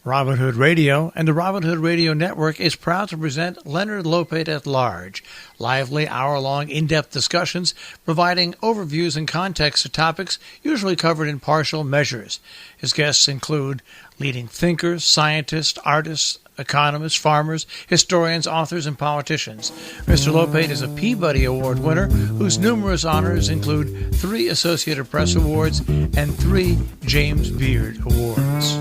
Robin Hood Radio and the Robin Hood Radio Network is proud to present Leonard Lopate at Large, lively hour-long in-depth discussions providing overviews and context to topics usually covered in partial measures. His guests include leading thinkers, scientists, artists, economists, farmers, historians, authors, and politicians. Mr. Lopate is a Peabody Award winner whose numerous honors include 3 Associated Press Awards and 3 James Beard Awards.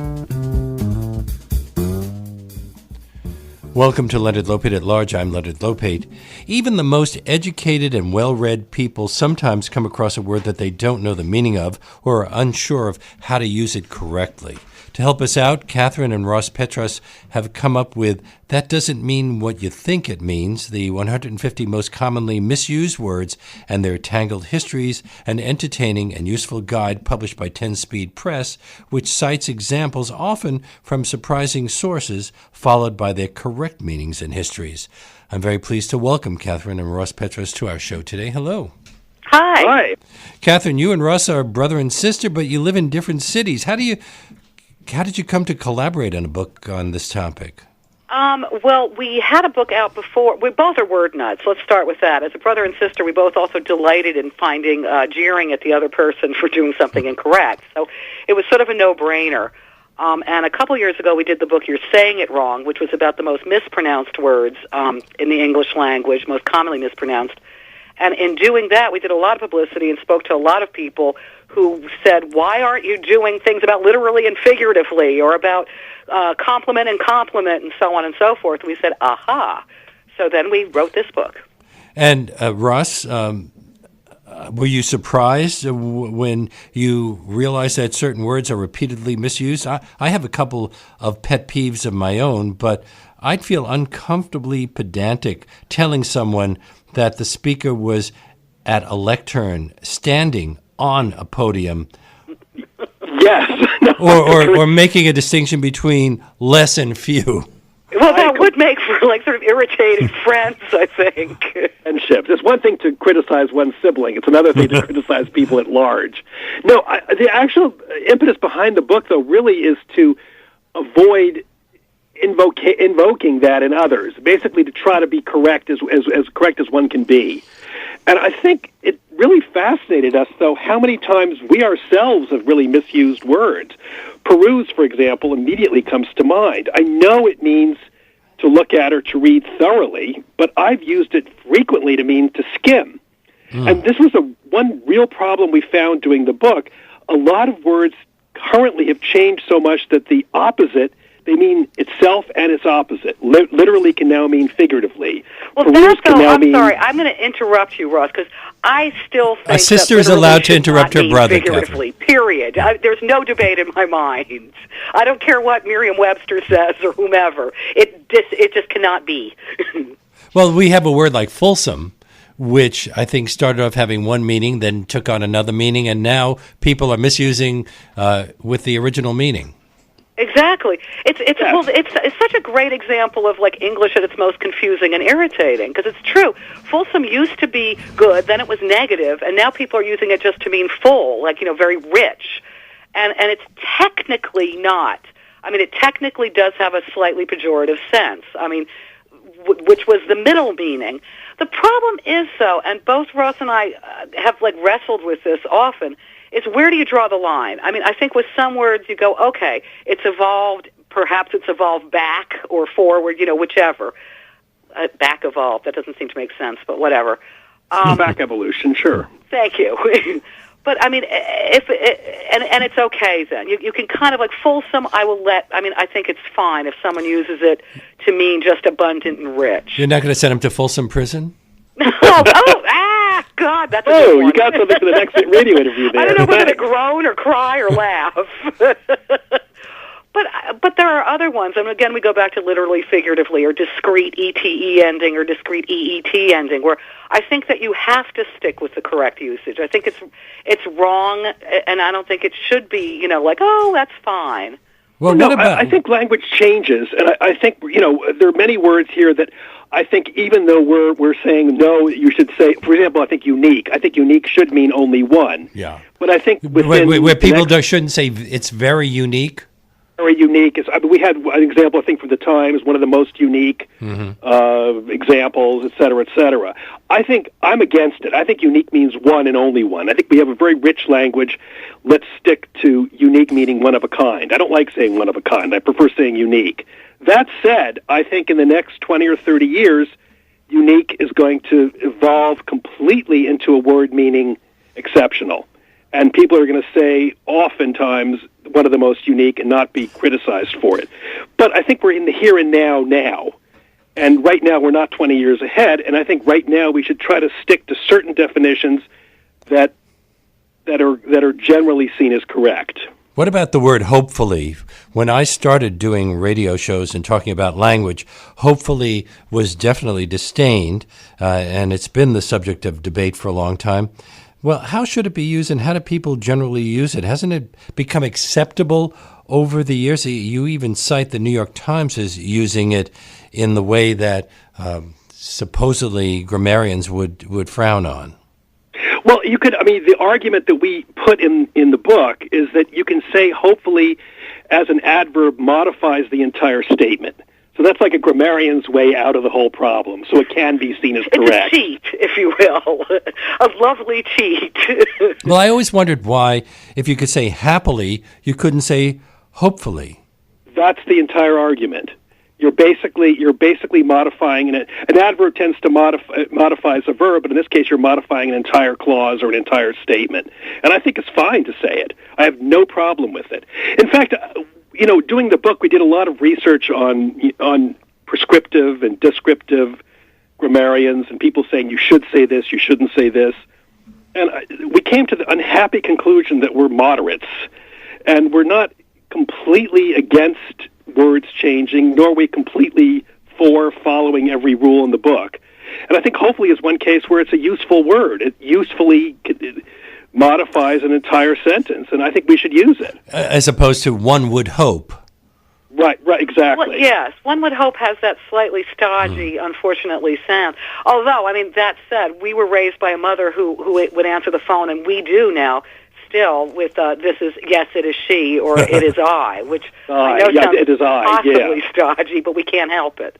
Welcome to Leonard Lopate at Large. I'm Leonard Lopate. Even the most educated and well-read people sometimes come across a word that they don't know the meaning of or are unsure of how to use it correctly. To help us out, Kathryn and Ross Petras have come up with That Doesn't Mean What You Think It Means, the 150 most commonly misused words and their tangled histories, an entertaining and useful guide published by 10-Speed Press, which cites examples often from surprising sources, followed by their correct meanings and histories. I'm very pleased to welcome Kathryn and Ross Petras to our show today. Hello. Hi. Hi. Kathryn, you and Ross are brother and sister, but you live in different cities. How did you come to collaborate on a book on this topic? Well, we had a book out before. We both are word nuts. Let's start with that. As a brother and sister, we both also delighted in finding, jeering at the other person for doing something incorrect. So it was sort of a no-brainer. And a couple years ago, we did the book You're Saying It Wrong, which was about the most mispronounced words in the English language, most commonly mispronounced. And in doing that, we did a lot of publicity and spoke to a lot of people who said, why aren't you doing things about literally and figuratively, or about compliment and compliment, and so on and so forth? And we said, aha. So then we wrote this book. And Ross, were you surprised when you realized that certain words are repeatedly misused? I have a couple of pet peeves of my own, but I'd feel uncomfortably pedantic telling someone that the speaker was at a lectern, standing on a podium. Yes. or making a distinction between less and few. Well, that would make for sort of irritating friends, I think. Friendships. It's one thing to criticize one sibling. It's another thing to criticize people at large. No, the actual impetus behind the book, though, really is to avoid invoking that in others. Basically, to try to be correct as correct as one can be. And I think it really fascinated us, though, how many times we ourselves have really misused words. Peruse, for example, immediately comes to mind. I know it means to look at or to read thoroughly, but I've used it frequently to mean to skim. And this was one real problem we found doing the book. A lot of words currently have changed so much that the opposite, they mean itself and its opposite. Literally can now mean figuratively. Well, I'm sorry. I'm going to interrupt you, Ross, because I still think a sister is allowed to interrupt her brother, figuratively, period. There's no debate in my mind. I don't care what Merriam-Webster says or whomever. It just cannot be. Well, we have a word like fulsome, which I think started off having one meaning, then took on another meaning, and now people are misusing with the original meaning. Exactly. It's such a great example of English at its most confusing and irritating, because it's true. Fulsome used to be good, then it was negative, and now people are using it just to mean full, very rich. And it's technically not. I mean, it technically does have a slightly pejorative sense. I mean, which was the middle meaning. The problem is, though, and both Ross and I have wrestled with this often, is where do you draw the line? I mean, I think with some words you go, okay, it's evolved, perhaps it's evolved back or forward, whichever. Back evolved, that doesn't seem to make sense, but whatever. Back evolution, sure. Thank you. But, I mean, and it's okay then. You can kind of fulsome, I think it's fine if someone uses it to mean just abundant and rich. You're not going to send them to Folsom Prison? God, that's a good one. You got something for the next radio interview there. I don't know if we're going to groan or cry or laugh. But there are other ones. And again, we go back to literally, figuratively, or discrete ETE ending or discrete EET ending, where I think that you have to stick with the correct usage. I think it's wrong, and I don't think it should be, that's fine. Well, no, I think language changes, and I think, there are many words here that I think even though we're saying no, you should say, for example, I think unique. I think unique should mean only one. Yeah. But I think where people shouldn't say it's very unique. very unique. We had an example, I think, from the Times, one of the most unique examples, et cetera, et cetera. I think I'm against it. I think unique means one and only one. I think we have a very rich language. Let's stick to unique meaning one of a kind. I don't like saying one of a kind. I prefer saying unique. That said, I think in the next 20 or 30 years, unique is going to evolve completely into a word meaning exceptional. And people are going to say oftentimes one of the most unique and not be criticized for it. But I think we're in the here and now. And right now we're not 20 years ahead. And I think right now we should try to stick to certain definitions that are generally seen as correct. What about the word hopefully? When I started doing radio shows and talking about language, hopefully was definitely disdained, and it's been the subject of debate for a long time. Well, how should it be used, and how do people generally use it? Hasn't it become acceptable over the years? You even cite the New York Times as using it in the way that supposedly grammarians would frown on. Well, the argument that we put in the book is that you can say hopefully as an adverb modifies the entire statement. So that's like a grammarian's way out of the whole problem. So it can be seen as correct. It's a cheat, if you will. A lovely cheat. Well, I always wondered why, if you could say happily, you couldn't say hopefully. That's the entire argument. You're basically modifying an adverb tends to modifies a verb, but in this case you're modifying an entire clause or an entire statement. And I think it's fine to say it. I have no problem with it. In fact, doing the book, we did a lot of research on prescriptive and descriptive grammarians and people saying you should say this, you shouldn't say this. And we came to the unhappy conclusion that we're moderates, and we're not completely against words changing, nor are we completely for following every rule in the book. And I think hopefully is one case where it's a useful word. It usefully modifies an entire sentence, and I think we should use it. As opposed to one would hope. Right, exactly. Well, yes, one would hope has that slightly stodgy, unfortunately, sound. Although, that said, we were raised by a mother who would answer the phone, and we do now, still, with this is, yes, it is she, or it is I, which I know sounds it is I, possibly stodgy, but we can't help it.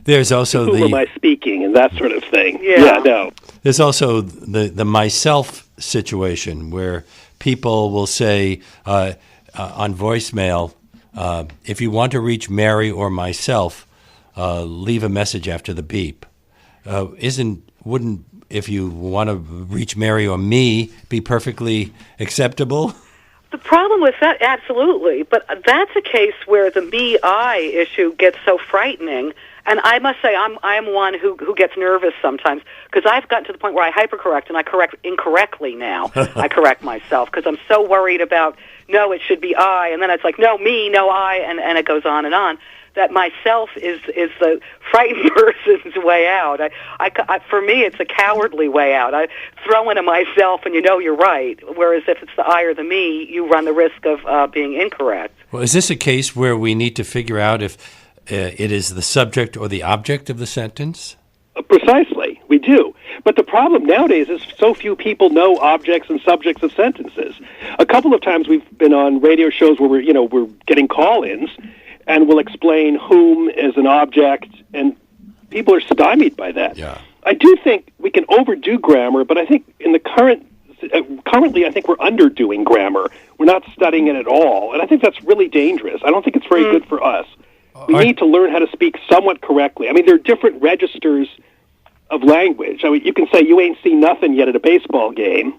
There's also who am I speaking, and that sort of thing. Yeah, no. There's also the myself situation where people will say on voicemail, if you want to reach Mary or myself, leave a message after the beep. Wouldn't if you want to reach Mary or me be perfectly acceptable? The problem with that, absolutely, but that's a case where the me-I issue gets so frightening. And I must say, I'm one who gets nervous sometimes because I've gotten to the point where I hypercorrect and I correct incorrectly now. I correct myself because I'm so worried about, no, it should be I, and then it's like, no, me, no, I, and it goes on, that myself is the frightened person's way out. I for me, it's a cowardly way out. I throw in a myself and you're right, whereas if it's the I or the me, you run the risk of being incorrect. Well, is this a case where we need to figure out if it is the subject or the object of the sentence? Precisely, we do. But the problem nowadays is so few people know objects and subjects of sentences. A couple of times we've been on radio shows where we're getting call-ins, and we'll explain whom as an object, and people are stymied by that. Yeah. I do think we can overdo grammar, but I think in the currently I think we're underdoing grammar. We're not studying it at all, and I think that's really dangerous. I don't think it's very good for us. We need to learn how to speak somewhat correctly. There are different registers of language. You can say you ain't seen nothing yet at a baseball game,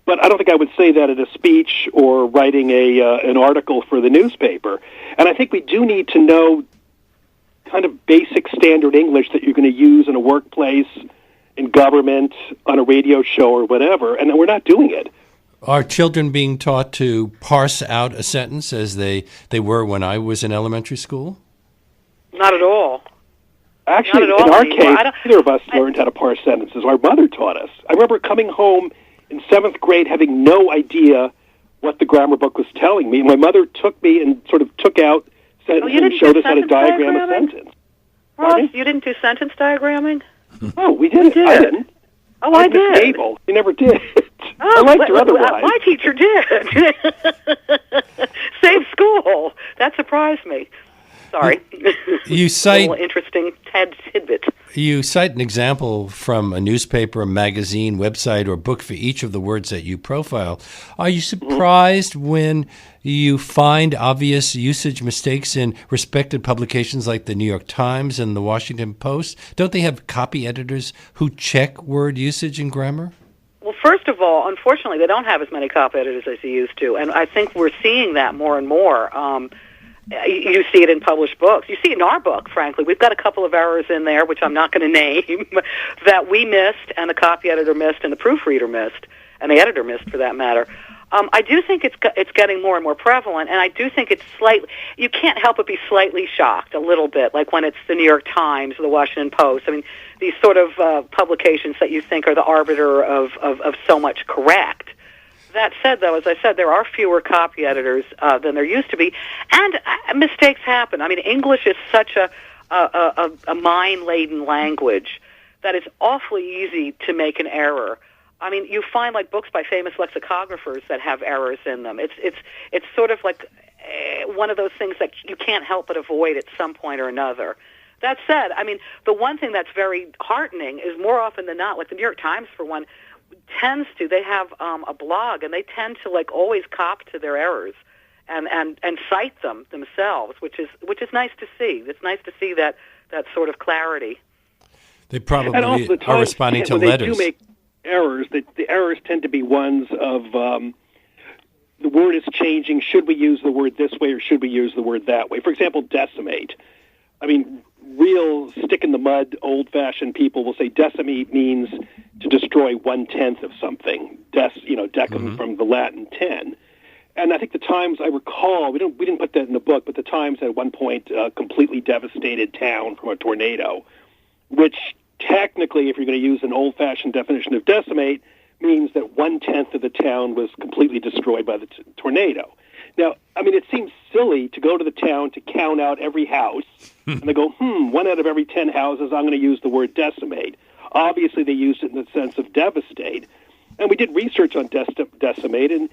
but I don't think I would say that at a speech or writing an article for the newspaper. And I think we do need to know kind of basic standard English that you're going to use in a workplace, in government, on a radio show or whatever, and we're not doing it. Are children being taught to parse out a sentence as they were when I was in elementary school? Not at all. Actually, in our case, neither of us learned how to parse sentences. Our mother taught us. I remember coming home in 7th grade having no idea what the grammar book was telling me. My mother took me and sort of took out sentences and showed us how to diagram a sentence. Ross, you didn't do sentence diagramming? Oh, we did. I didn't. Oh, I did. Able. We never did. I liked her otherwise. My teacher did. Same school. That surprised me. Sorry. You cite a little interesting tidbit. You cite an example from a newspaper, a magazine, website, or book for each of the words that you profile. Are you surprised when you find obvious usage mistakes in respected publications like the New York Times and the Washington Post? Don't they have copy editors who check word usage and grammar? Well, first of all, unfortunately, they don't have as many copy editors as they used to, and I think we're seeing that more and more. You see it in published books. You see it in our book, frankly. We've got a couple of errors in there, which I'm not going to name, that we missed, and the copy editor missed, and the proofreader missed, and the editor missed, for that matter. I do think it's getting more and more prevalent, and I do think it's slightly, you can't help but be slightly shocked a little bit, like when it's the New York Times or the Washington Post. I mean, these sort of publications that you think are the arbiter of so much correct. That said, though, as I said, there are fewer copy editors than there used to be, and mistakes happen. I mean, English is such a mind-laden language that it's awfully easy to make an error. I mean, you find like books by famous lexicographers that have errors in them. It's sort of like one of those things that you can't help but avoid at some point or another. That said, I mean, the one thing that's very heartening is more often than not, like the New York Times, for one, they have a blog, and they tend to like always cop to their errors and cite them themselves, which is nice to see. It's nice to see that sort of clarity. They probably and also are responding to when letters. They do make errors. The errors tend to be ones of the word is changing. Should we use the word this way or should we use the word that way? For example, decimate. I mean, real stick-in-the-mud, old-fashioned people will say decimate means to destroy 1/10 of something. Decim from the Latin 10. And I think the Times, I recall, we didn't put that in the book, but the Times at one point completely devastated town from a tornado, which technically, if you're going to use an old-fashioned definition of decimate, means that 1/10 of the town was completely destroyed by the tornado. Now, I mean, it seems silly to go to the town to count out every house, and they go, 1 out of every 10 houses, I'm going to use the word decimate. Obviously, they used it in the sense of devastate. And we did research on decimate, and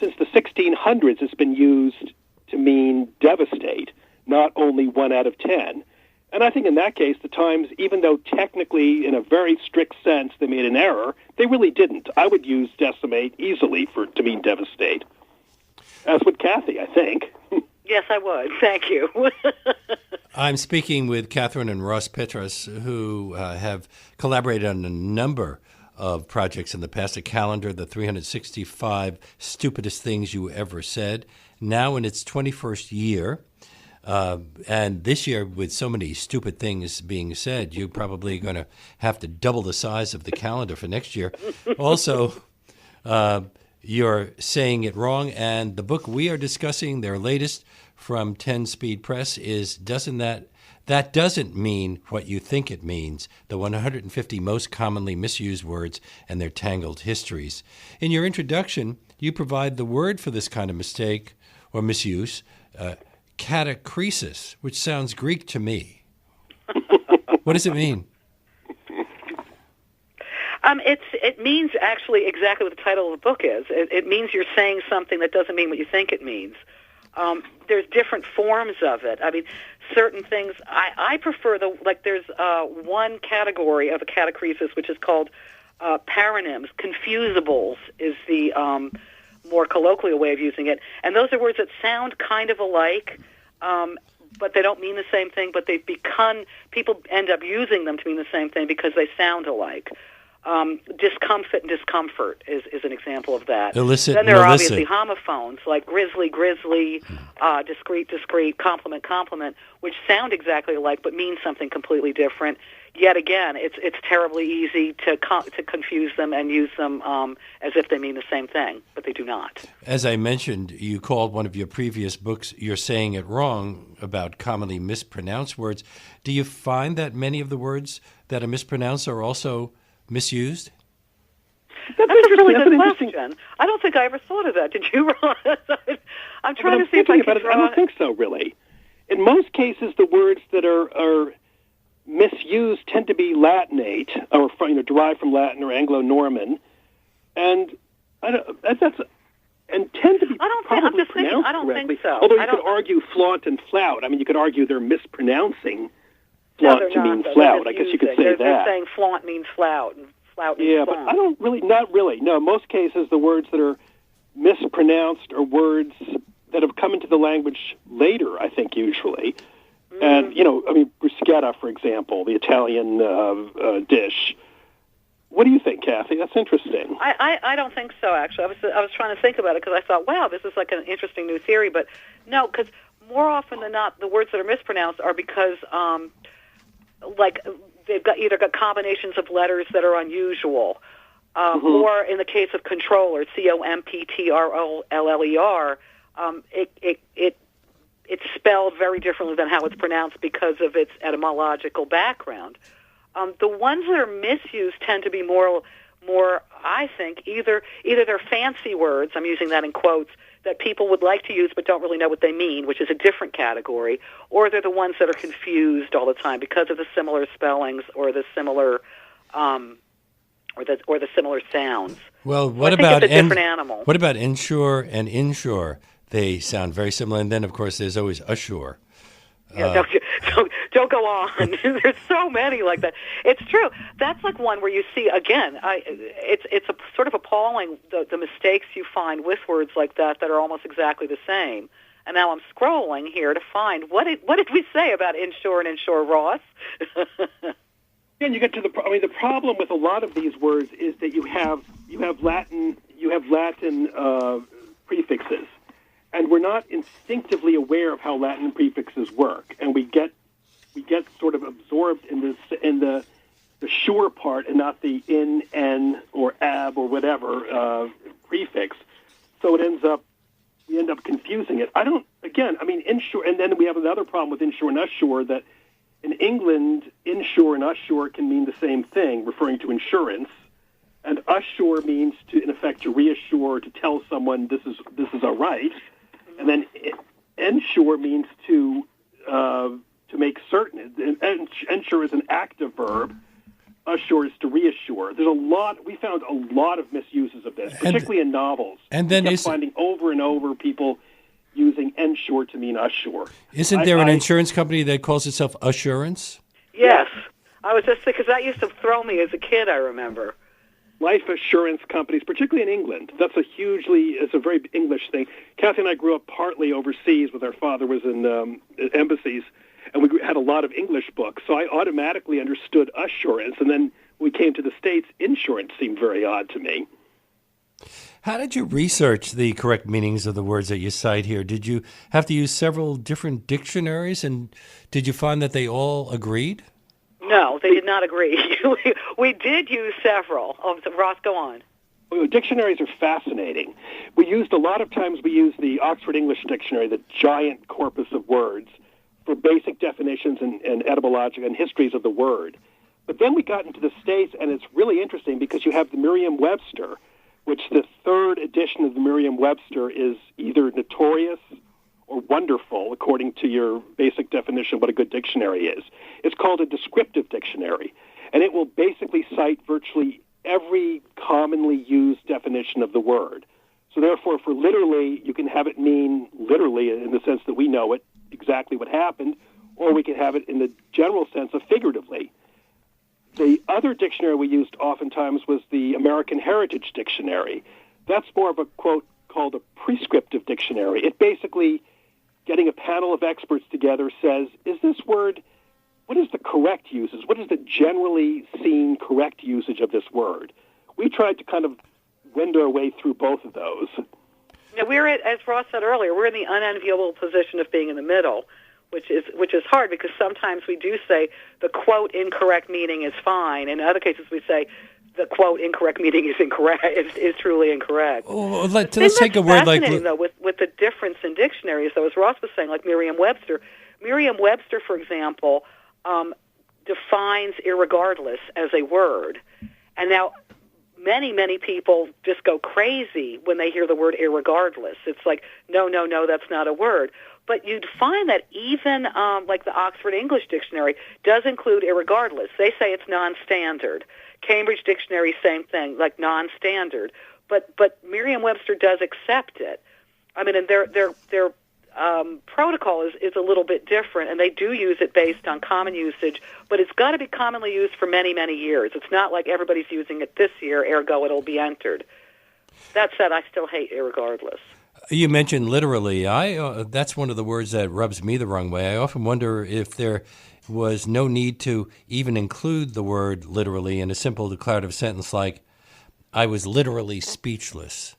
since the 1600s, it's been used to mean devastate, not only 1 out of 10. And I think in that case, the Times, even though technically, in a very strict sense, they made an error, they really didn't. I would use decimate easily to mean devastate. As would Kathy, I think. Yes, I would. Thank you. I'm speaking with Kathryn and Ross Petras, who have collaborated on a number of projects in the past. A calendar, the 365 Stupidest Things You Ever Said, now in its 21st year. And this year, with so many stupid things being said, you're probably going to have to double the size of the calendar for next year. Also, You're Saying It Wrong, and the book we are discussing, their latest from 10 Speed Press, is That Doesn't Mean What You Think It Means, the 150 most commonly misused words and their tangled histories. In your introduction, you provide the word for this kind of mistake or misuse, catachresis, which sounds Greek to me. What does it mean? It means actually exactly what the title of the book is. It means you're saying something that doesn't mean what you think it means. There's different forms of it. I mean, certain things, I prefer there's one category of a catachresis which is called paronyms. Confusables is the more colloquial way of using it. And those are words that sound kind of alike, but they don't mean the same thing, but people end up using them to mean the same thing because they sound alike. Discomfit and discomfort is an example of that. Illicit, then there are illicit. obviously homophones like grizzly, discreet, compliment, which sound exactly alike but mean something completely different. Yet again, it's terribly easy to confuse them and use them as if they mean the same thing, but they do not. As I mentioned, you called one of your previous books You're Saying It Wrong, about commonly mispronounced words. Do you find that many of the words that are mispronounced are also misused? That's a really good question. I don't think I ever thought of that. Did you, Ross? I'm trying to see if I can draw. I don't think so, really. In most cases, the words that are misused tend to be Latinate, or derived from Latin or Anglo-Norman. And That's and tend to be I'm just thinking, pronounced I don't correctly. think so. Although you could argue flaunt and flout. I mean, you could argue they're mispronouncing flaunt to mean flout. I guess you could say that. They're saying flaunt means flout and flout means flaunt. But not really. No, in most cases, the words that are mispronounced are words that have come into the language later, I think, usually. And, bruschetta, for example, the Italian dish. What do you think, Kathy? That's interesting. I don't think so, actually. I was trying to think about it because I thought, wow, this is like an interesting new theory. But no, because more often than not, the words that are mispronounced are because, they've either got combinations of letters that are unusual, or in the case of controller, COMPTROLLER, it's spelled very differently than how it's pronounced because of its etymological background. The ones that are misused tend to be more, I think, either they're fancy words, I'm using that in quotes, that people would like to use but don't really know what they mean, which is a different category, or they're the ones that are confused all the time because of the similar spellings or the similar or the similar sounds. Well, what about it's a different animal? What about ensure and inshore? They sound very similar, and then of course there's always assure. Yeah, don't go on. There's so many like that. It's true. That's like one where you see again. It's a sort of appalling the mistakes you find with words like that are almost exactly the same. And now I'm scrolling here to find what did we say about inshore and inshore, Ross? And you get to the problem with a lot of these words is that you have Latin prefixes. And we're not instinctively aware of how Latin prefixes work, and we get sort of absorbed in the sure part and not the in, n, or ab, or whatever prefix. So we end up confusing it. Inshore, and then we have another problem with inshore and ussure, that in England, inshore and ussure can mean the same thing, referring to insurance. And ussure means to reassure, to tell someone this is all right. And then ensure means to make certain. Ensure is an active verb. Assure is to reassure. We found a lot of misuses of this, particularly in novels. And then we kept finding over and over people using ensure to mean assure. Isn't there an insurance company that calls itself Assurance? Yes. I was just because that used to throw me as a kid, I remember. Life assurance companies, particularly in England. It's a very English thing. Kathy and I grew up partly overseas with our father was in embassies, and we had a lot of English books. So I automatically understood assurance, and then when we came to the States, insurance seemed very odd to me. How did you research the correct meanings of the words that you cite here? Did you have to use several different dictionaries, and did you find that they all agreed? No, they did not agree. We did use several. Oh, Ross, go on. Well, dictionaries are fascinating. We used the Oxford English Dictionary, the giant corpus of words, for basic definitions and etymological and histories of the word. But then we got into the States, and it's really interesting because you have the Merriam-Webster, which the third edition of the Merriam-Webster is either notorious or wonderful, according to your basic definition of what a good dictionary is. It's called a descriptive dictionary, and it will basically cite virtually every commonly used definition of the word. So therefore, for literally, you can have it mean literally in the sense that we know it, exactly what happened, or we can have it in the general sense of figuratively. The other dictionary we used oftentimes was the American Heritage Dictionary. That's more of a, quote, called a prescriptive dictionary. It basically, getting a panel of experts together, says, what is the correct usage? What is the generally seen correct usage of this word? We tried to kind of wend our way through both of those. Now, as Ross said earlier, we're in the unenviable position of being in the middle, which is hard because sometimes we do say the, quote, incorrect meaning is fine. In other cases, we say the, quote, incorrect meaning is incorrect, is truly incorrect. Oh, let's take a word like... though, with the difference in dictionaries, though, as Ross was saying, like Merriam-Webster. Merriam-Webster, for example, defines irregardless as a word. And now many, many people just go crazy when they hear the word irregardless. It's like, no, that's not a word. But you'd find that even like the Oxford English Dictionary does include irregardless. They say it's non-standard. Cambridge Dictionary, same thing, like non-standard. but Merriam-Webster does accept it. I mean, and their protocol is a little bit different, and they do use it based on common usage, but it's got to be commonly used for many, many years. It's not like everybody's using it this year, ergo it'll be entered. That said, I still hate irregardless. You mentioned literally. That's one of the words that rubs me the wrong way. I often wonder if there was no need to even include the word literally in a simple declarative sentence like, I was literally speechless.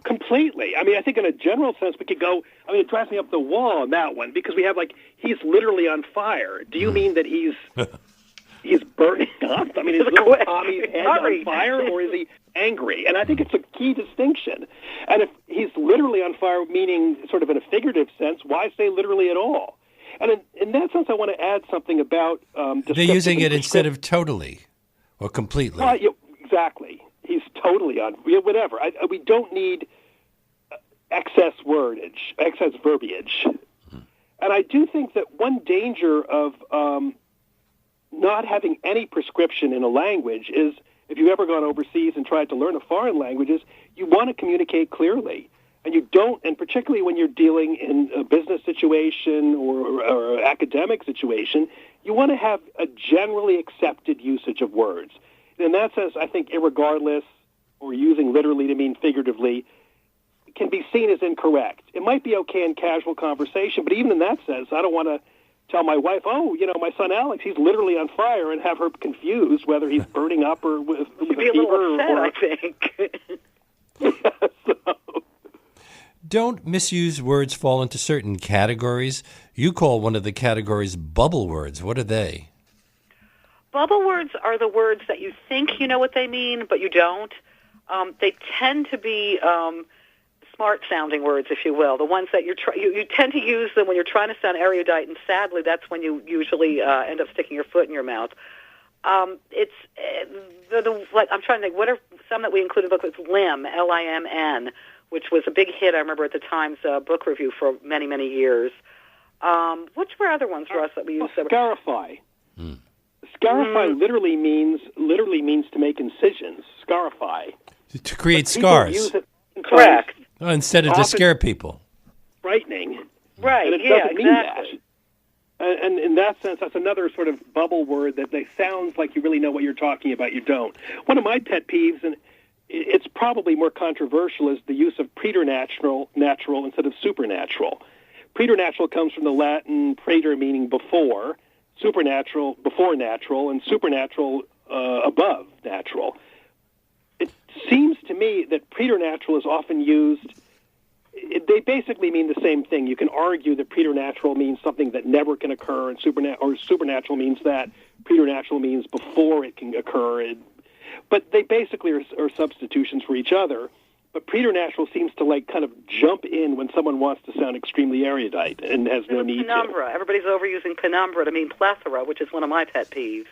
Completely. I mean, I think in a general sense we could go, I mean, it drives me up the wall on that one, because we have, like, he's literally on fire. Do you mean that he's burning up? I mean, is little Tommy's head on fire, or is he angry? And I think it's a key distinction. And if he's literally on fire, meaning sort of in a figurative sense, why say literally at all? And in that sense, I want to add something about... They're using it instead of totally or completely. Yeah, exactly. He's totally on... Whatever. We don't need excess verbiage. And I do think that one danger of not having any prescription in a language is, if you've ever gone overseas and tried to learn a foreign language, is you want to communicate clearly. And you don't, and particularly when you're dealing in a business situation or academic situation, you want to have a generally accepted usage of words. In that sense, I think irregardless, or using literally to mean figuratively, can be seen as incorrect. It might be okay in casual conversation, but even in that sense, I don't want to tell my wife, oh, my son Alex, he's literally on fire, and have her confused whether he's burning up or with a fever. Be a little upset, I think. So. Don't misused words fall into certain categories? You call one of the categories bubble words. What are they? Bubble words are the words that you think you know what they mean, but you don't. They tend to be smart-sounding words, if you will. The ones that you tend to use them when you're trying to sound erudite, and sadly, that's when you usually end up sticking your foot in your mouth. I'm trying to think. What are some that we included in the book? It's limn, Limn, which was a big hit, I remember, at the Times book review for many, many years. Which were other ones for us that we used? Scarify. Scarify literally means to make incisions. Scarify. To create scars. Use it correct. Instead of to scare people. Frightening. Right, and it doesn't mean that. And in that sense, that's another sort of bubble word that sounds like you really know what you're talking about. You don't. One of my pet peeves, and it's probably more controversial, is the use of preternatural instead of supernatural. Preternatural comes from the Latin praeter, meaning before, supernatural, before natural, and supernatural, above natural. It seems to me that preternatural is often used, they basically mean the same thing. You can argue that preternatural means something that never can occur, and supernatural means that preternatural means before it can occur. But they basically are substitutions for each other. But preternatural seems to kind of jump in when someone wants to sound extremely erudite and has no need penumbra. to. Everybody's overusing penumbra to mean plethora, which is one of my pet peeves.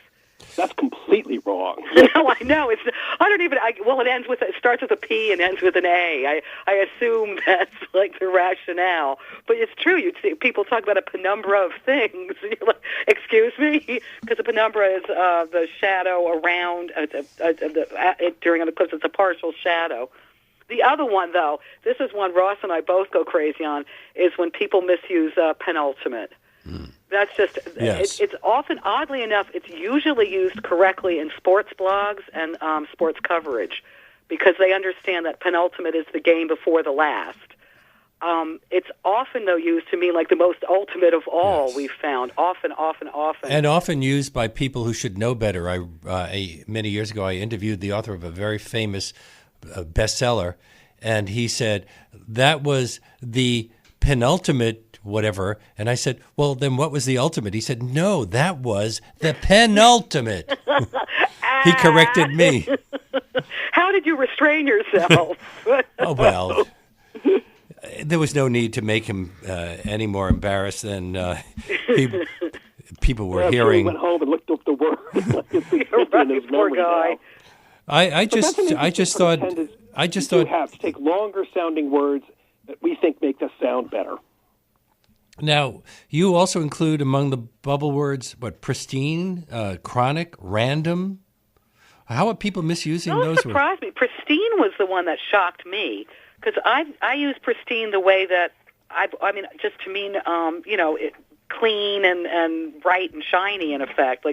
That's completely wrong. No, I know. It starts with a P and ends with an A. I assume that's like the rationale. But it's true. You'd see people talk about a penumbra of things. And you're like, excuse me? Because a penumbra is the shadow around during an eclipse. It's a partial shadow. The other one, though, this is one Ross and I both go crazy on, is when people misuse penultimate. That's just, yes. It's often, oddly enough, it's usually used correctly in sports blogs and sports coverage because they understand that penultimate is the game before the last. It's often, though, used to mean like the most ultimate of all, yes. We've found. Often. And often used by people who should know better. Many years ago, I interviewed the author of a very famous bestseller, and he said, that was the penultimate whatever. And I said, well, then what was the ultimate? He said, no, that was the penultimate. He corrected me. How did you restrain yourself? Oh, well, there was no need to make him any more embarrassed than people were hearing. He went home and looked up the word. Right, poor guy. I just thought you have to take longer sounding words that we think make us sound better. Now, you also include among the bubble words, pristine, chronic, random. How are people misusing Those those words? surprised me. Pristine was the one that shocked me, because I use pristine the way that, I mean, just to mean, clean and bright and shiny, in effect.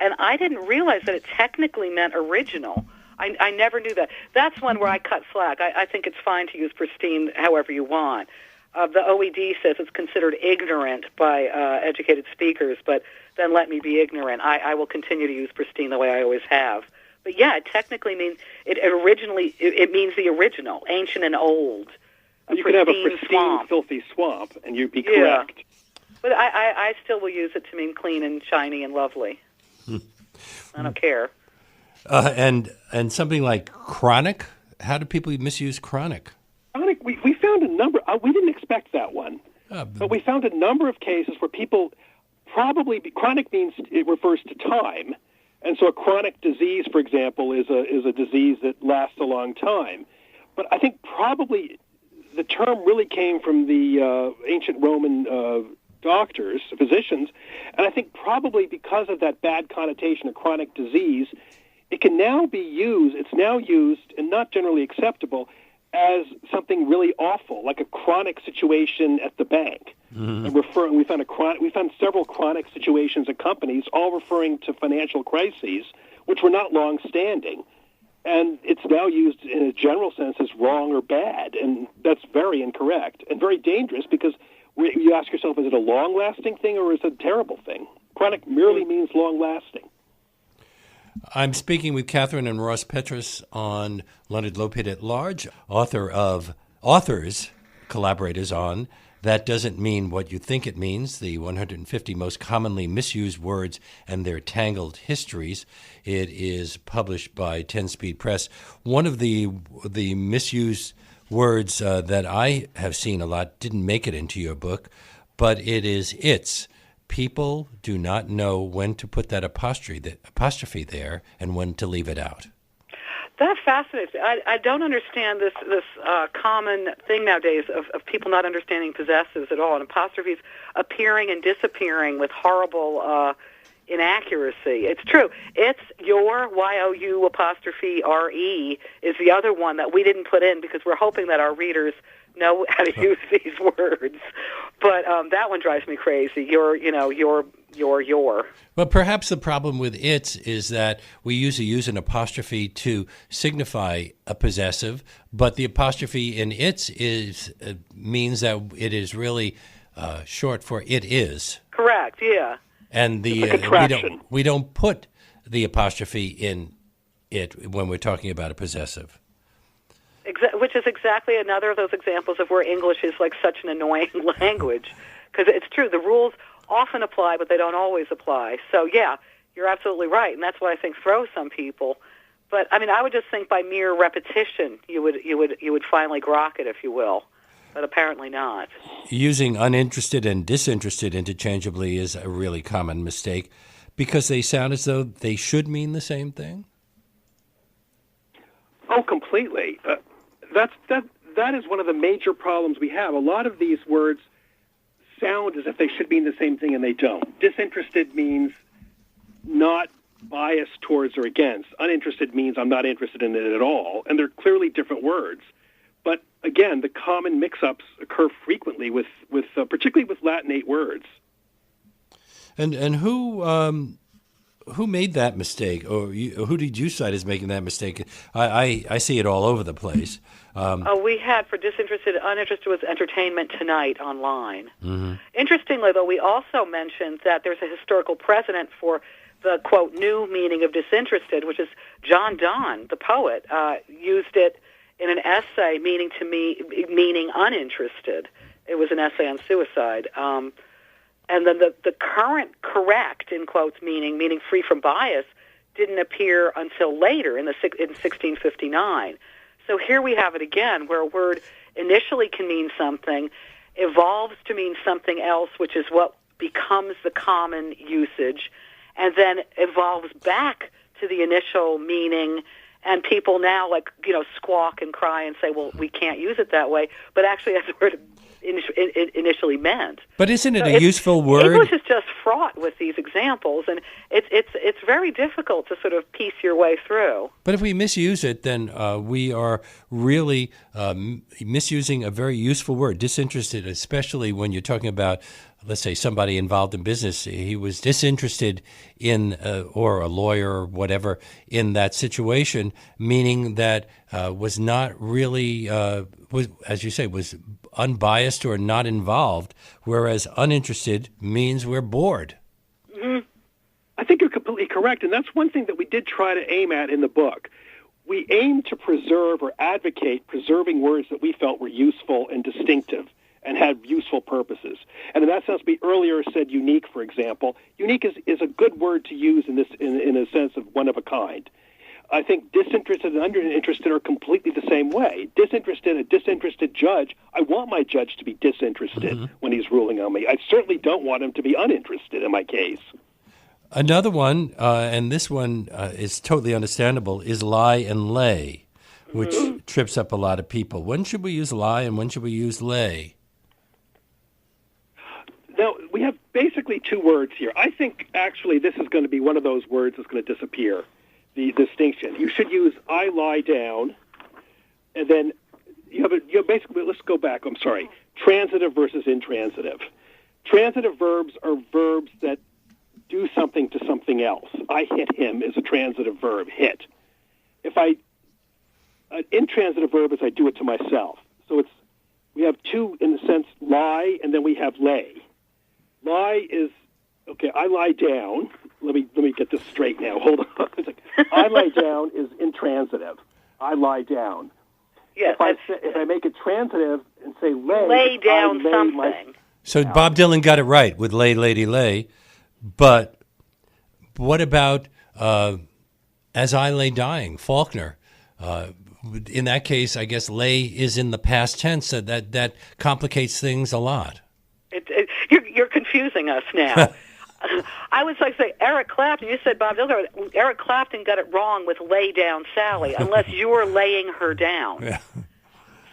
And I didn't realize that it technically meant original. I never knew that. That's one where I cut slack. I think it's fine to use pristine however you want. The OED says it's considered ignorant by educated speakers, but then let me be ignorant. I will continue to use pristine the way I always have. But yeah, it technically means it means the original, ancient and old. You could have a pristine, swamp. filthy swamp, and you'd be correct. Yeah. But I still will use it to mean clean and shiny and lovely. I don't care. And something like chronic. How do people misuse chronic? Chronic. We found a number. We didn't expect that one, but we found a number of cases where people chronic means it refers to time. And so a chronic disease, for example, is a disease that lasts a long time. But I think probably the term really came from the ancient Roman doctors, physicians, and I think probably because of that bad connotation of chronic disease, it can now be used, it's now used, and not generally acceptable, as something really awful, like a chronic situation at the bank. Mm-hmm. And we found several chronic situations at companies, all referring to financial crises, which were not long-standing. And it's now used in a general sense as wrong or bad, and that's very incorrect and very dangerous because you ask yourself, is it a long-lasting thing or is it a terrible thing? Chronic merely means long-lasting. I'm speaking with Kathryn and Ross Petras on Leonard Lopate at Large, authors, collaborators on That Doesn't Mean What You Think It Means, the 150 most commonly misused words and their tangled histories. It is published by 10-Speed Press. One of the misused words that I have seen a lot didn't make it into your book, but it is its. People do not know when to put that apostrophe there and when to leave it out. That fascinates me. I don't understand this common thing nowadays of people not understanding possessives at all, and apostrophes appearing and disappearing with horrible inaccuracy. It's true. It's your, Y-O-U apostrophe R-E is the other one that we didn't put in because we're hoping that our readers know how to use these words. But that one drives me crazy. Your. Well, perhaps the problem with its is that we usually use an apostrophe to signify a possessive, but the apostrophe in its means that it is really short for it is. Correct, yeah. And we don't put the apostrophe in it when we're talking about a possessive. Which is exactly another of those examples of where English is like such an annoying language. Because it's true, the rules often apply, but they don't always apply. So, yeah, you're absolutely right, and that's what I think throws some people. But, I mean, I would just think by mere repetition you would finally grok it, if you will. But apparently not. Using uninterested and disinterested interchangeably is a really common mistake because they sound as though they should mean the same thing. Oh, completely. That is one of the major problems we have. A lot of these words sound as if they should mean the same thing, and they don't. Disinterested means not biased towards or against. Uninterested means I'm not interested in it at all, and they're clearly different words. But again, the common mix-ups occur frequently with particularly with Latinate words. And who made that mistake, or who did you cite as making that mistake? I see it all over the place. We had for disinterested, uninterested was Entertainment Tonight online. Mm-hmm. Interestingly, though, we also mentioned that there's a historical precedent for the, quote, new meaning of disinterested, which is John Donne, the poet, used it in an essay meaning uninterested. It was an essay on suicide. And then the current correct, in quotes, meaning free from bias, didn't appear until later in 1659. So here we have it again, where a word initially can mean something, evolves to mean something else, which is what becomes the common usage, and then evolves back to the initial meaning, and people now squawk and cry and say, well, we can't use it that way, but actually that's the word it initially meant. But isn't it a useful word? English is just fraught with these examples, and it's very difficult to sort of piece your way through. But if we misuse it, then we are really misusing a very useful word, disinterested, especially when you're talking about, let's say, somebody involved in business. He was disinterested in, or a lawyer or whatever, in that situation, meaning that was not really, was, as you say, was unbiased or not involved, whereas uninterested means we're bored. Mm-hmm. I think you're completely correct, and that's one thing that we did try to aim at in the book. We aimed to preserve or advocate preserving words that we felt were useful and distinctive and had useful purposes. And in that sense, we earlier said unique, for example. Unique is a good word to use in a sense of one of a kind. I think disinterested and uninterested are completely the same way. Disinterested, a disinterested judge, I want my judge to be disinterested when he's ruling on me. I certainly don't want him to be uninterested in my case. Another one, and this one is totally understandable, is lie and lay, which trips up a lot of people. When should we use lie and when should we use lay? Now, we have basically two words here. I think, actually, this is going to be one of those words that's going to disappear, the distinction. You should use I lie down, and then you have basically, let's go back, I'm sorry, transitive versus intransitive. Transitive verbs are verbs that do something to something else. I hit him is a transitive verb, hit. An intransitive verb is I do it to myself. So we have two, in the sense, lie, and then we have lay. Lie is, okay, I lie down. Let me get this straight now. Hold on. I lie down is intransitive. I lie down. Yeah, if I make it transitive and say lay down something. So Bob Dylan got it right with lay, lady, lay. But what about as I lay dying, Faulkner? In that case, I guess lay is in the past tense. That complicates things a lot. You're confusing us now. I was like say Eric Clapton. You said Bob Dylan. Eric Clapton got it wrong with "lay down, Sally," unless you're laying her down. Yeah.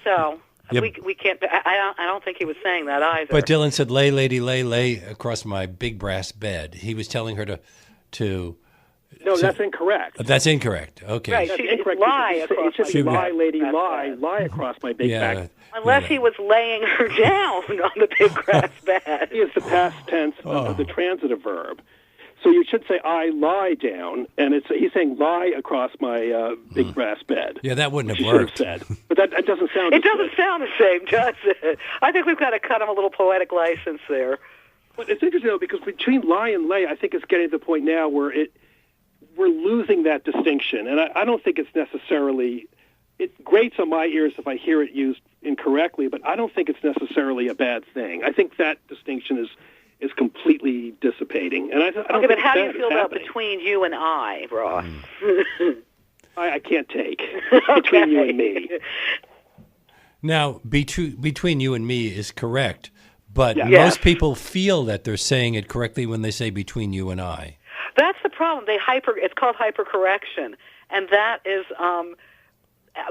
So we can't. I don't think he was saying that either. But Dylan said, "Lay, lady, lay across my big brass bed." He was telling her to. No, that's incorrect. That's incorrect. Okay. Right, that's incorrect. Lie across it should be lie, lady, lie across my big back. Unless he was laying her down on the big grass bed. He is the past tense of the transitive verb. So you should say, I lie down, and he's saying lie across my big brass bed. Yeah, that wouldn't have worked. Said. But that doesn't sound It doesn't sound the same, does it? I think we've got to cut him a little poetic license there. But it's interesting, though, because between lie and lay, I think it's getting to the point now where we're losing that distinction. And I don't think it's necessarily... It grates on my ears if I hear it used incorrectly, but I don't think it's necessarily a bad thing. I think that distinction is completely dissipating. And I don't okay, but how do you feel about between you and I, Ross? I can't take. Between you and me. Now, between you and me is correct, but most people feel that they're saying it correctly when they say between you and I. That's the problem. It's called hypercorrection, and that is...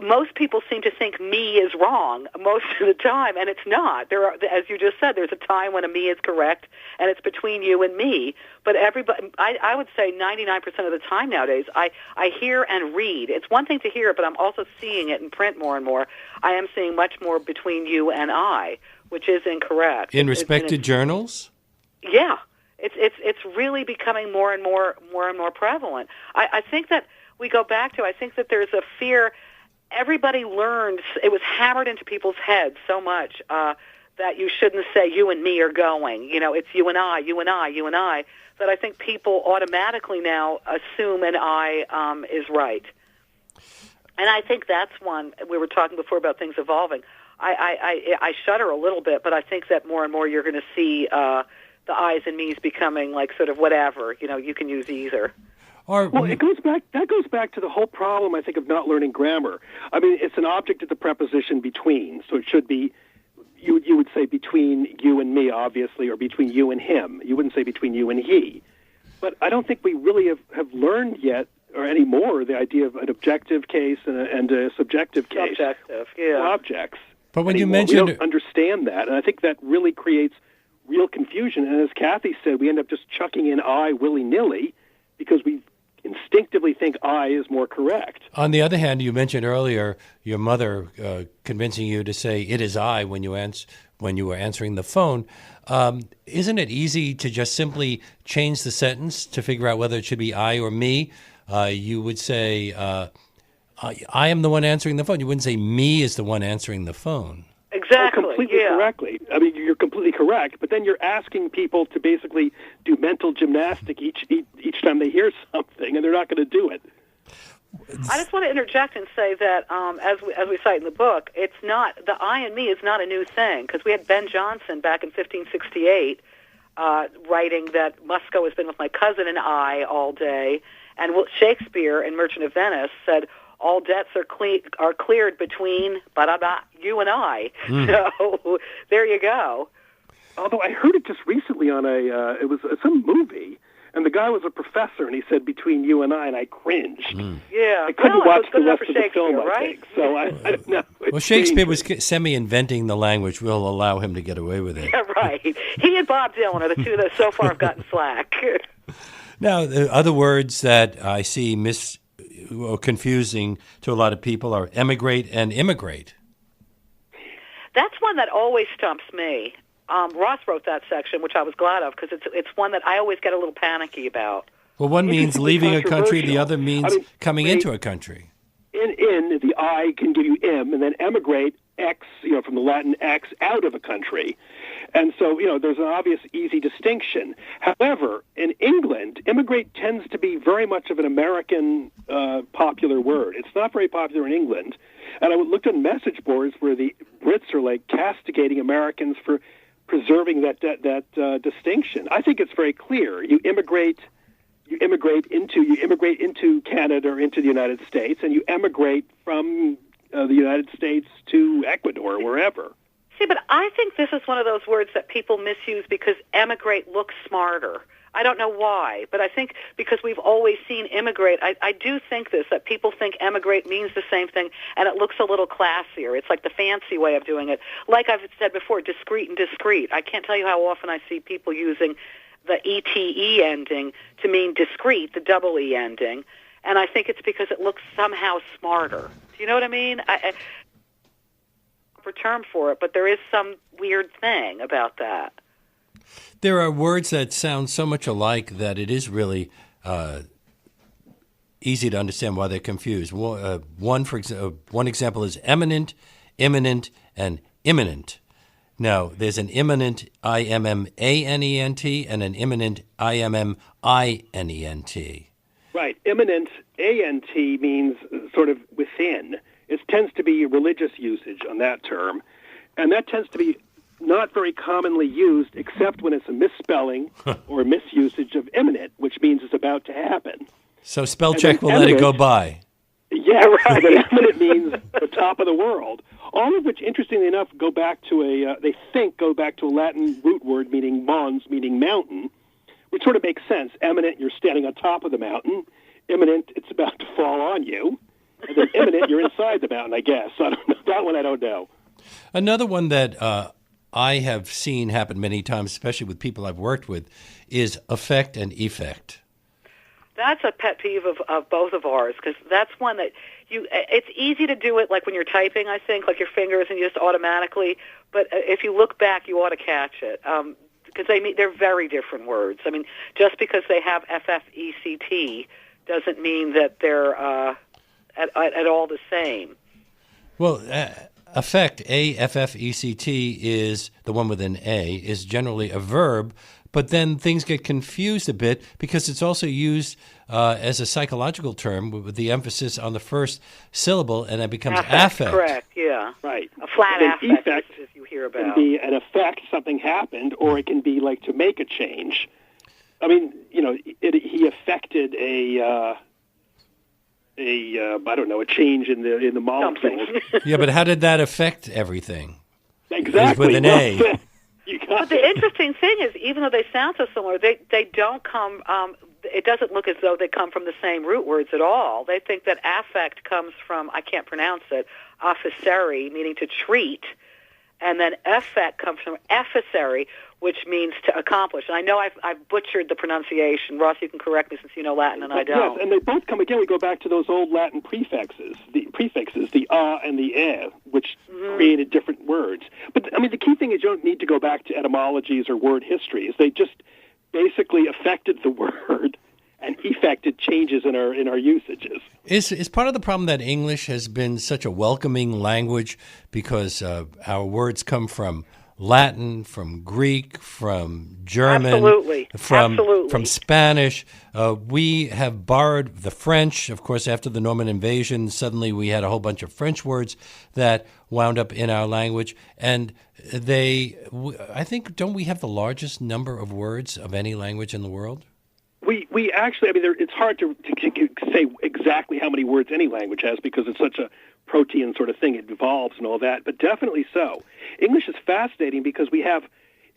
most people seem to think me is wrong most of the time, and it's not. There are, as you just said, there's a time when a me is correct, and it's between you and me. But everybody, I would say 99% of the time nowadays, I hear and read. It's one thing to hear it, but I'm also seeing it in print more and more. I am seeing much more between you and I, which is incorrect. In respected journals? Yeah. It's really becoming more and more prevalent. I think that we go back to, I think that there's a fear. Everybody learned, it was hammered into people's heads so much that you shouldn't say you and me are going. You know, it's you and I, you and I, you and I, that I think people automatically now assume an I is right. And I think that's one, we were talking before about things evolving. I shudder a little bit, but I think that more and more you're going to see the I's and me's becoming like sort of whatever, you know, you can use either. Well, it goes back. That goes back to the whole problem, I think, of not learning grammar. I mean, it's an object of the preposition between, so it should be. You would say between you and me, obviously, or between you and him. You wouldn't say between you and he. But I don't think we really have learned yet, or anymore, the idea of an objective case and a subjective case. Subjective, yeah. Objects. But when anymore. you mentioned, we don't understand that, and I think that really creates real confusion. And as Kathy said, we end up just chucking in I willy-nilly because we instinctively think I is more correct. On the other hand, you mentioned earlier your mother convincing you to say "it is I" when you were answering the phone. Isn't it easy to just simply change the sentence to figure out whether it should be I or me? You would say, I am the one answering the phone. You wouldn't say me is the one answering the phone. Exactly. Completely correctly. I mean, you're completely correct. But then you're asking people to basically do mental gymnastic each time they hear something, and they're not going to do it. I just want to interject and say that, as we cite in the book, it's not the I and me is not a new thing, because we had Ben Jonson back in 1568 writing that Musco has been with my cousin and I all day, and Shakespeare in Merchant of Venice said all debts are cleared between you and I. So there you go. Although I heard it just recently on it was some movie. And the guy was a professor, and he said, "Between you and I cringed." Yeah, I couldn't watch the rest of the film, right? I think. So I don't know. Well, Shakespeare was semi-inventing the language. We'll allow him to get away with it. Yeah, right. He and Bob Dylan are the two that so far have gotten slack. Now, the other words that I see confusing to a lot of people are emigrate and immigrate. That's one that always stumps me. Ross wrote that section, which I was glad of, because it's one that I always get a little panicky about. Well, one means leaving a country, the other means coming into a country. In the I can give you im, and then emigrate, X, from the Latin X, out of a country. And so, there's an obvious, easy distinction. However, in England, immigrate tends to be very much of an American popular word. It's not very popular in England. And I looked at message boards where the Brits are castigating Americans for preserving that distinction. I think it's very clear. You immigrate into Canada or into the United States, and you emigrate from the United States to Ecuador or wherever. See, but I think this is one of those words that people misuse because emigrate looks smarter. I don't know why, but I think because we've always seen immigrate, I do think that people think emigrate means the same thing, and it looks a little classier. It's like the fancy way of doing it. Like I've said before, discreet and discreet. I can't tell you how often I see people using the ETE ending to mean discreet, the double E ending, and I think it's because it looks somehow smarter. Do you know what I mean? Proper term for it, but there is some weird thing about that. There are words that sound so much alike that it is really easy to understand why they're confused. One example is eminent, imminent, and imminent. Now, there's an imminent, I-M-M-A-N-E-N-T, and an imminent, I-M-M-I-N-E-N-T. Right. Imminent, A-N-T, means sort of within. It tends to be religious usage on that term, and that tends to be not very commonly used except when it's a misspelling or a misusage of imminent, which means it's about to happen. So spell check will let it go by. Yeah, right. But imminent means the top of the world. All of which, interestingly enough, go back to a Latin root word meaning mons, meaning mountain, which sort of makes sense. Eminent, you're standing on top of the mountain. Imminent, it's about to fall on you. And then imminent, you're inside the mountain, I guess. I don't know. That one I don't know. Another one that I have seen happen many times, especially with people I've worked with, is affect and effect. That's a pet peeve of both of ours, because that's one that it's easy to do it like when you're typing, I think, like your fingers and you just automatically, but if you look back, you ought to catch it, because they're very different words. I mean, just because they have FFECT doesn't mean that they're at all the same. Well, affect, A-F-F-E-C-T, is the one with an A, is generally a verb, but then things get confused a bit because it's also used as a psychological term with the emphasis on the first syllable, and it becomes affect. Correct, yeah. Right. A flat affect, effect as you hear about. It can be an effect, something happened, or it can be like to make a change. I mean, he affected a change in the molecules. Yeah, but how did that affect everything? Exactly. With an A. But the interesting thing is, even though they sound so similar, they don't come. It doesn't look as though they come from the same root words at all. They think that affect comes from, I can't pronounce it, officere, meaning to treat, and then effect comes from efficere, which means to accomplish. And I know I've butchered the pronunciation. Ross, you can correct me since you know Latin and I don't. Yes, and they both come again. We go back to those old Latin prefixes, the and the which created different words. But, I mean, the key thing is you don't need to go back to etymologies or word histories. They just basically affected the word and effected changes in our usages. Is part of the problem that English has been such a welcoming language because our words come from Latin, from Greek, from German, Absolutely. from Spanish. We have borrowed the French. Of course, after the Norman invasion, suddenly we had a whole bunch of French words that wound up in our language. And I think, don't we have the largest number of words of any language in the world? We actually, I mean, it's hard to say exactly how many words any language has because it's such a protean sort of thing. It evolves and all that, but definitely so. English is fascinating because we have,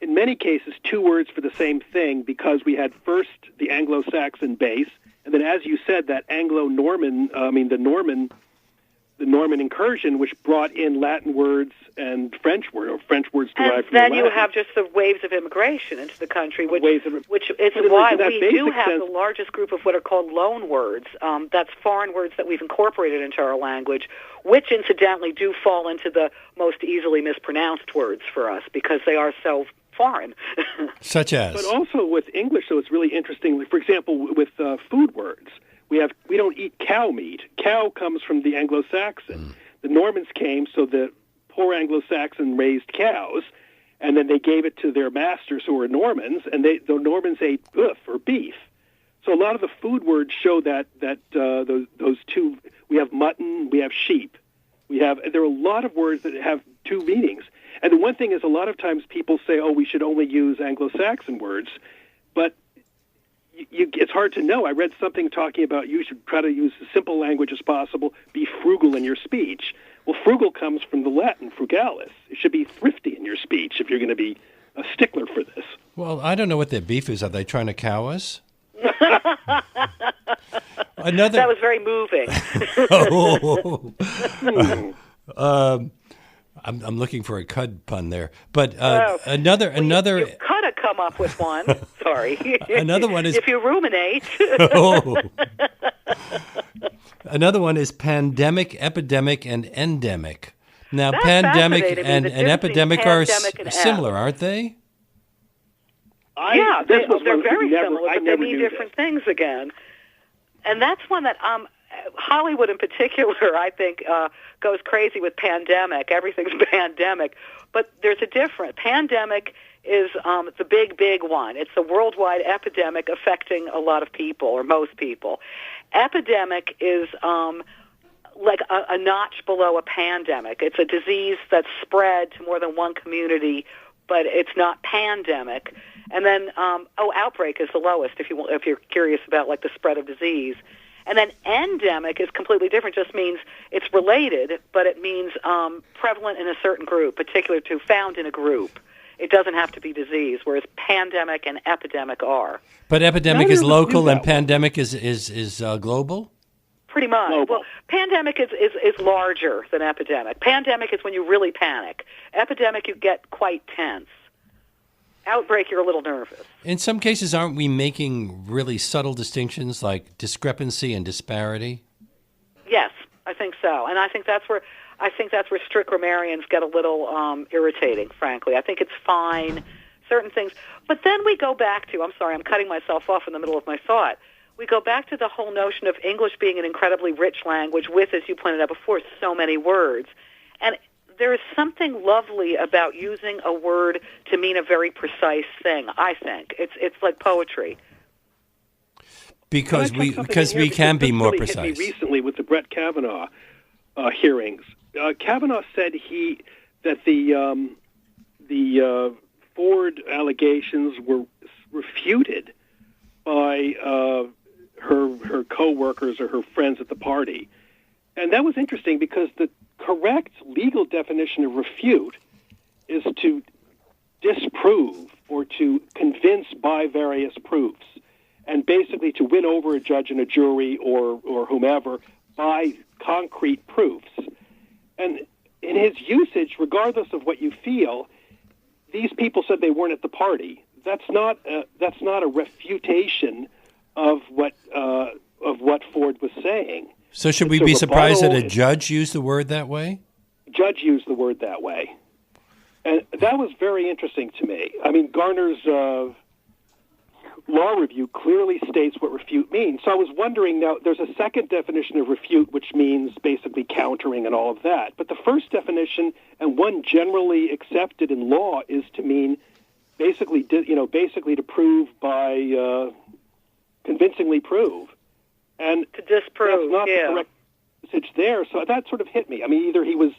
in many cases, two words for the same thing because we had first the Anglo-Saxon base, and then, as you said, that Anglo-Norman, the Norman incursion, which brought in Latin words and French words derived from Latin. And then the you have just the waves of immigration into the country, which is why we do have the largest group of what are called loan words. That's foreign words that we've incorporated into our language, which incidentally do fall into the most easily mispronounced words for us because they are so foreign. Such as? But also with English, so it's really interesting. For example, with food words. We don't eat cow meat. Cow comes from the Anglo-Saxon. The Normans came, so the poor Anglo-Saxon raised cows, and then they gave it to their masters who were Normans, and the Normans ate bœuf or beef. So a lot of the food words show that those two. We have mutton, we have sheep. There are a lot of words that have two meanings. And the one thing is, a lot of times people say, "Oh, we should only use Anglo-Saxon words," but it's hard to know. I read something talking about you should try to use as simple language as possible, be frugal in your speech. Well, frugal comes from the Latin frugalis. It should be thrifty in your speech if you're going to be a stickler for this. Well, I don't know what their beef is. Are they trying to cow us? That was very moving. I'm looking for a cud pun there, but another. You could have come up with one. Sorry. Another one is if you ruminate. Another one is pandemic, epidemic, and endemic. Now, That's pandemic and epidemic are similar, aren't they? Yeah, they're very similar, but they mean different things again. And that's one that Hollywood in particular, I think, goes crazy with pandemic. Everything's pandemic. But there's a difference. Pandemic is the big one. It's a worldwide epidemic affecting a lot of people, or most people. Epidemic is like a notch below a pandemic. It's a disease that's spread to more than one community, but it's not pandemic. And then, outbreak is the lowest if you're curious about like the spread of disease. And then endemic is completely different. Just means it's related, but it means prevalent in a certain group, particular to found in a group. It doesn't have to be disease, whereas pandemic and epidemic are. But epidemic is local and pandemic is global? Pretty much. Global. Well, pandemic is larger than epidemic. Pandemic is when you really panic. Epidemic, you get quite tense. Outbreak, you're a little nervous. In some cases, aren't we making really subtle distinctions like discrepancy and disparity? Yes, I think so. And I think that's where strict grammarians get a little irritating, frankly. I think it's fine, certain things. But then we go back to, I'm sorry, I'm cutting myself off in the middle of my thought. We go back to the whole notion of English being an incredibly rich language with, as you pointed out before, so many words. And there is something lovely about using a word to mean a very precise thing, I think. It's like poetry. Because we can be more precise. Hit me recently with the Brett Kavanaugh hearings. Kavanaugh said that the Ford allegations were refuted by her co-workers or her friends at the party. And that was interesting because the correct legal definition of refute is to disprove or to convince by various proofs, and basically to win over a judge and a jury or whomever by concrete proofs. And in his usage, regardless of what you feel, these people said they weren't at the party. That's not a refutation of what Ford was saying. So should we be surprised that a judge used the word that way? Judge used the word that way. And that was very interesting to me. I mean, Garner's law review clearly states what refute means. So I was wondering, now, there's a second definition of refute, which means basically countering and all of that. But the first definition, and one generally accepted in law, is to mean basically to prove by convincingly prove. And to disprove, that's not the correct message there. So that sort of hit me. I mean, either he was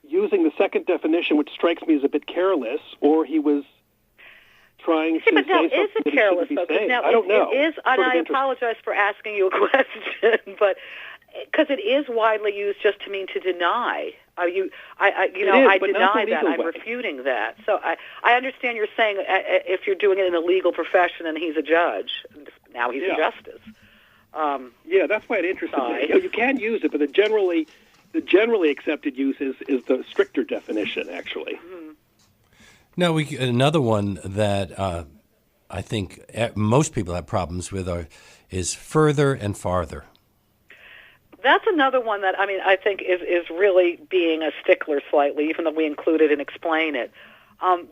using the second definition, which strikes me as a bit careless, or he was trying to say something that he shouldn't be saying. I don't know. It is, and I apologize for asking you a question, but because it is widely used just to mean to deny. I deny that. I'm refuting that. So I understand you're saying if you're doing it in a legal profession and he's a judge, now he's a justice. That's why it interested me. You can use it, but the generally accepted use is the stricter definition, actually. Mm-hmm. Now, another one that I think most people have problems with is further and farther. That's another one that, I think is really being a stickler slightly, even though we include it and explain it.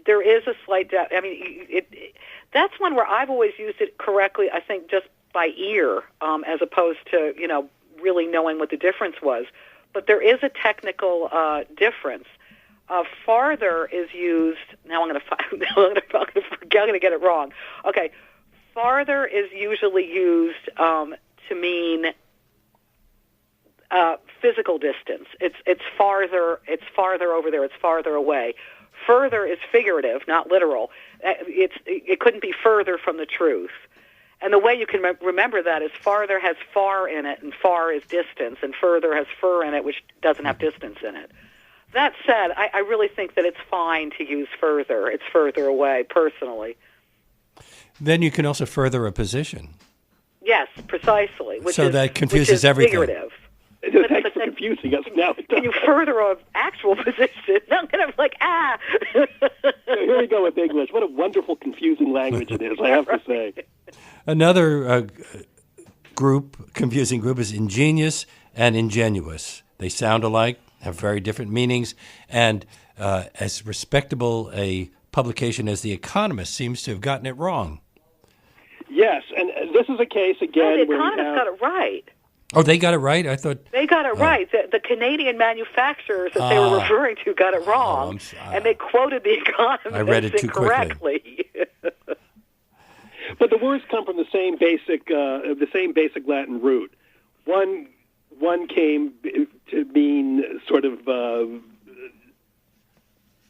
There is a slight doubt. That's one where I've always used it correctly, I think, just by ear, as opposed to, really knowing what the difference was. But there is a technical difference. Farther is used. Now I'm going to get it wrong. Okay, farther is usually used to mean physical distance. It's farther. It's farther over there. It's farther away. Further is figurative, not literal. It couldn't be further from the truth. And the way you can remember that is farther has far in it, and far is distance, and further has fur in it, which doesn't have distance in it. That said, I really think that it's fine to use further. It's further away, personally. Then you can also further a position. Yes, precisely. That confuses everything. Figurative. Thanks for confusing us now. Can you further an actual position? I'm kind of like, Here we go with English. What a wonderful, confusing language it is, I have to say. Another confusing group is ingenious and ingenuous. They sound alike, have very different meanings, and as respectable a publication as The Economist seems to have gotten it wrong. Yes, and this is a case, again, The Economist got it right. Oh, they got it right? I thought... They got it right. The Canadian manufacturers that they were referring to got it wrong, and they quoted The Economist I read it too incorrectly. But the words come from the same basic Latin root. One came to mean sort of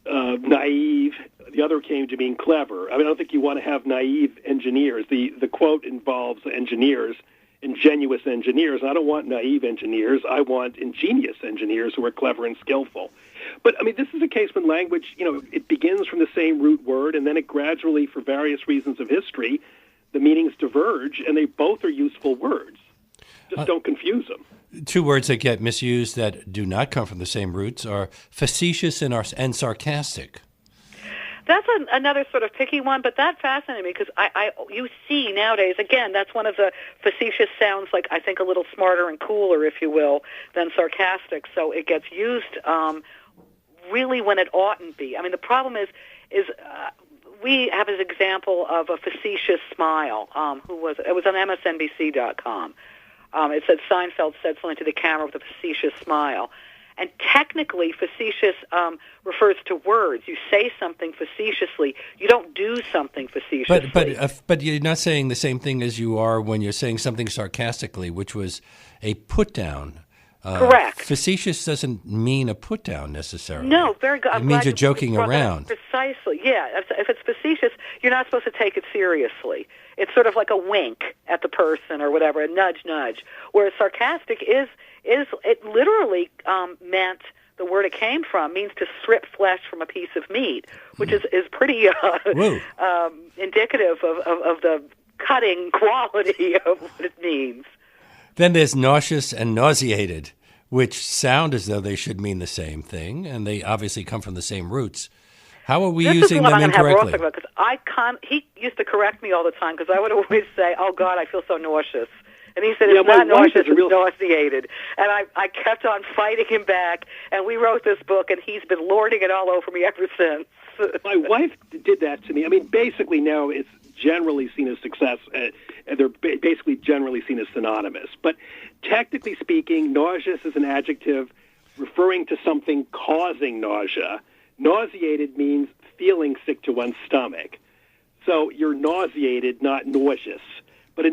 naive. The other came to mean clever. I don't think you want to have naive engineers. The quote involves engineers, ingenuous engineers. I don't want naive engineers. I want ingenious engineers who are clever and skillful. But, this is a case when language, it begins from the same root word, and then it gradually, for various reasons of history, the meanings diverge, and they both are useful words. Just don't confuse them. Two words that get misused that do not come from the same roots are facetious and sarcastic. That's another sort of picky one, but that fascinated me because you see nowadays, again, that's one of the facetious sounds like, I think, a little smarter and cooler, if you will, than sarcastic. So it gets used really when it oughtn't be. The problem is we have an example of a facetious smile. It was on MSNBC.com. It said Seinfeld said something to the camera with a facetious smile. And technically, facetious refers to words. You say something facetiously. You don't do something facetiously. But you're not saying the same thing as you are when you're saying something sarcastically, which was a put-down. Correct. Facetious doesn't mean a put-down necessarily. No, very good. It means you're joking around. Precisely, yeah. If it's facetious, you're not supposed to take it seriously. It's sort of like a wink at the person or whatever, a nudge, nudge. Whereas sarcastic is it literally meant, the word it came from means to strip flesh from a piece of meat, which is pretty indicative of the cutting quality of what it means. Then there's nauseous and nauseated, which sound as though they should mean the same thing, and they obviously come from the same roots. How are we this using them incorrectly? Because he used to correct me all the time because I would always say, "Oh God, I feel so nauseous," and he said, "It's not nauseous, it's nauseated." And I kept on fighting him back, and we wrote this book, and he's been lording it all over me ever since. My wife did that to me. I mean, basically now it's generally seen as success, and they're basically generally seen as synonymous. But technically speaking, nauseous is an adjective referring to something causing nausea. Nauseated means feeling sick to one's stomach. So you're nauseated, not nauseous. But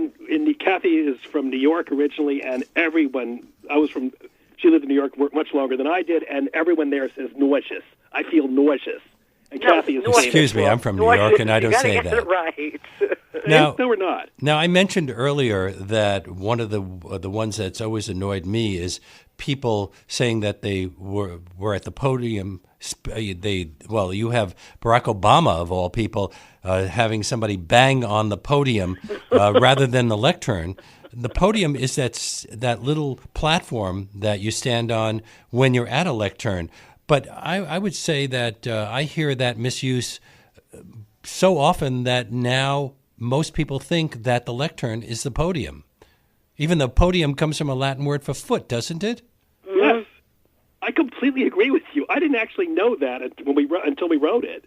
Kathy is from New York originally, and she lived in New York much longer than I did, and everyone there says nauseous. I feel nauseous. And Kathy is Excuse me, I'm from New York, and I don't say that. You got to get it right. No, we're not. Now, I mentioned earlier that one of the ones that's always annoyed me is people saying that they were at the podium. You have Barack Obama, of all people, having somebody bang on the podium rather than the lectern. The podium is that little platform that you stand on when you're at a lectern. But I would say that I hear that misuse so often that now most people think that the lectern is the podium. Even though podium comes from a Latin word for foot, doesn't it? Yes. I completely agree with you. I didn't actually know that until we wrote it.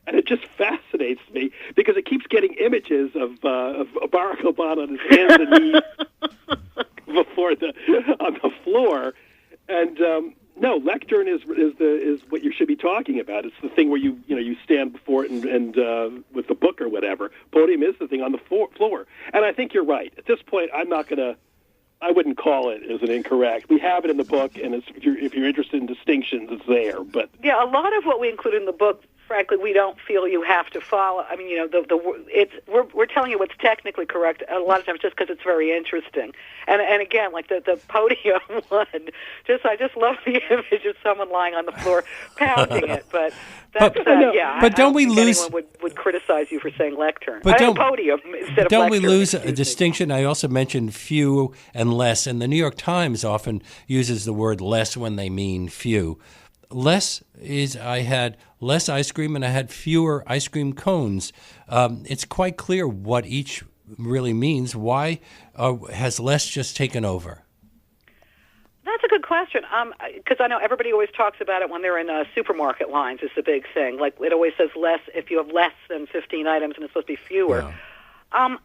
And it just fascinates me because it keeps getting images of Barack Obama on his hands and knees on the floor. And no, lectern is what you should be talking about. It's the thing where you stand before it and with the book or whatever. Podium is the thing on the floor. And I think you're right. At this point, I wouldn't call it as an incorrect. We have it in the book, and if you're interested in distinctions, it's there. But yeah, a lot of what we include in the book, frankly, we don't feel you have to follow. I mean, we're telling you what's technically correct a lot of times just because it's very interesting. And again, like the podium one, I just love the image of someone lying on the floor pounding it. But that's But don't we lose? Anyone would criticize you for saying lectern. But podium instead of don't lectern. We lose a distinction? I also mentioned few and less, and the New York Times often uses the word less when they mean few. Less is I had less ice cream and I had fewer ice cream cones. It's quite clear what each really means. Why has less just taken over? That's a good question. Because I know everybody always talks about it when they're in supermarket lines. It's the big thing. Like it always says less if you have less than 15 items, and it's supposed to be fewer. Yeah.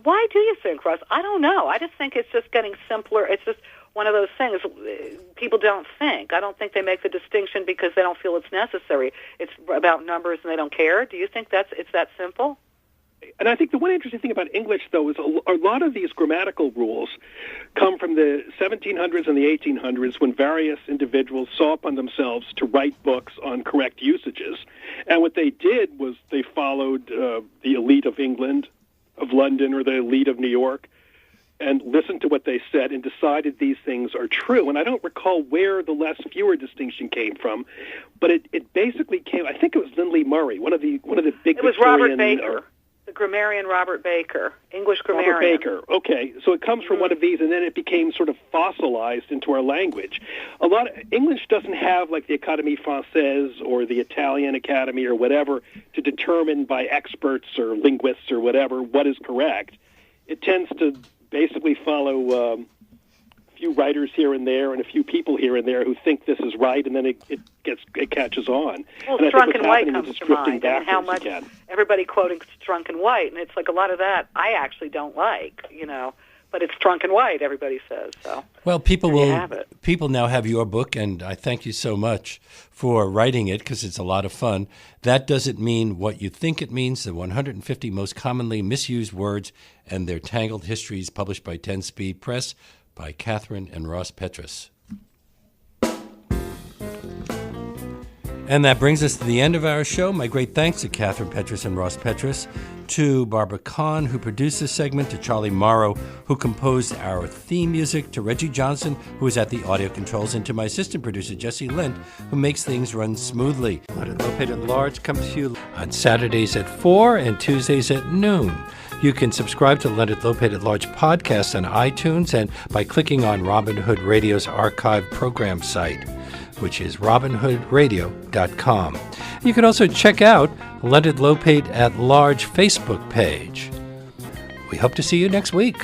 Why do you think, Russ? I don't know. I just think it's just getting simpler. It's just one of those things people don't think. I don't think they make the distinction because they don't feel it's necessary. It's about numbers and they don't care. Do you think it's that simple? And I think the one interesting thing about English, though, is a lot of these grammatical rules come from the 1700s and the 1800s when various individuals saw upon themselves to write books on correct usages. And what they did was they followed the elite of England, of London, or the elite of New York, and listened to what they said and decided these things are true. And I don't recall where the less fewer distinction came from, but it basically came. I think it was Lindley Murray, one of the big. It was Robert Baker, the grammarian Robert Baker, English grammarian. Robert Baker. Okay, so it comes from one of these, and then it became sort of fossilized into our language. English doesn't have like the Académie Française or the Italian Academy or whatever to determine by experts or linguists or whatever what is correct. It tends to basically follow a few writers here and there and a few people here and there who think this is right, and then it catches on. Well, Strunk and White comes to mind, and how much everybody quoting Strunk and White, and it's like a lot of that I actually don't like, but it's Strunk and White, everybody says. So well, people now have your book, and I thank you so much for writing it because it's a lot of fun. That Doesn't Mean What You Think It Means, the 150 most commonly misused words and their tangled histories, published by 10 Speed Press by Kathryn and Ross Petras. And that brings us to the end of our show. My great thanks to Kathryn Petras and Ross Petras, to Barbara Kahn, who produced this segment, to Charlie Morrow, who composed our theme music, to Reggie Johnson, who is at the audio controls, and to my assistant producer, Jesse Lind, who makes things run smoothly. Leonard Lopate at Large comes to you on Saturdays at 4 and Tuesdays at noon. You can subscribe to Leonard Lopate at Large podcast on iTunes and by clicking on Robin Hood Radio's archive program site. which is robinhoodradio.com. You can also check out Leonard Lopate at Large Facebook page. We hope to see you next week.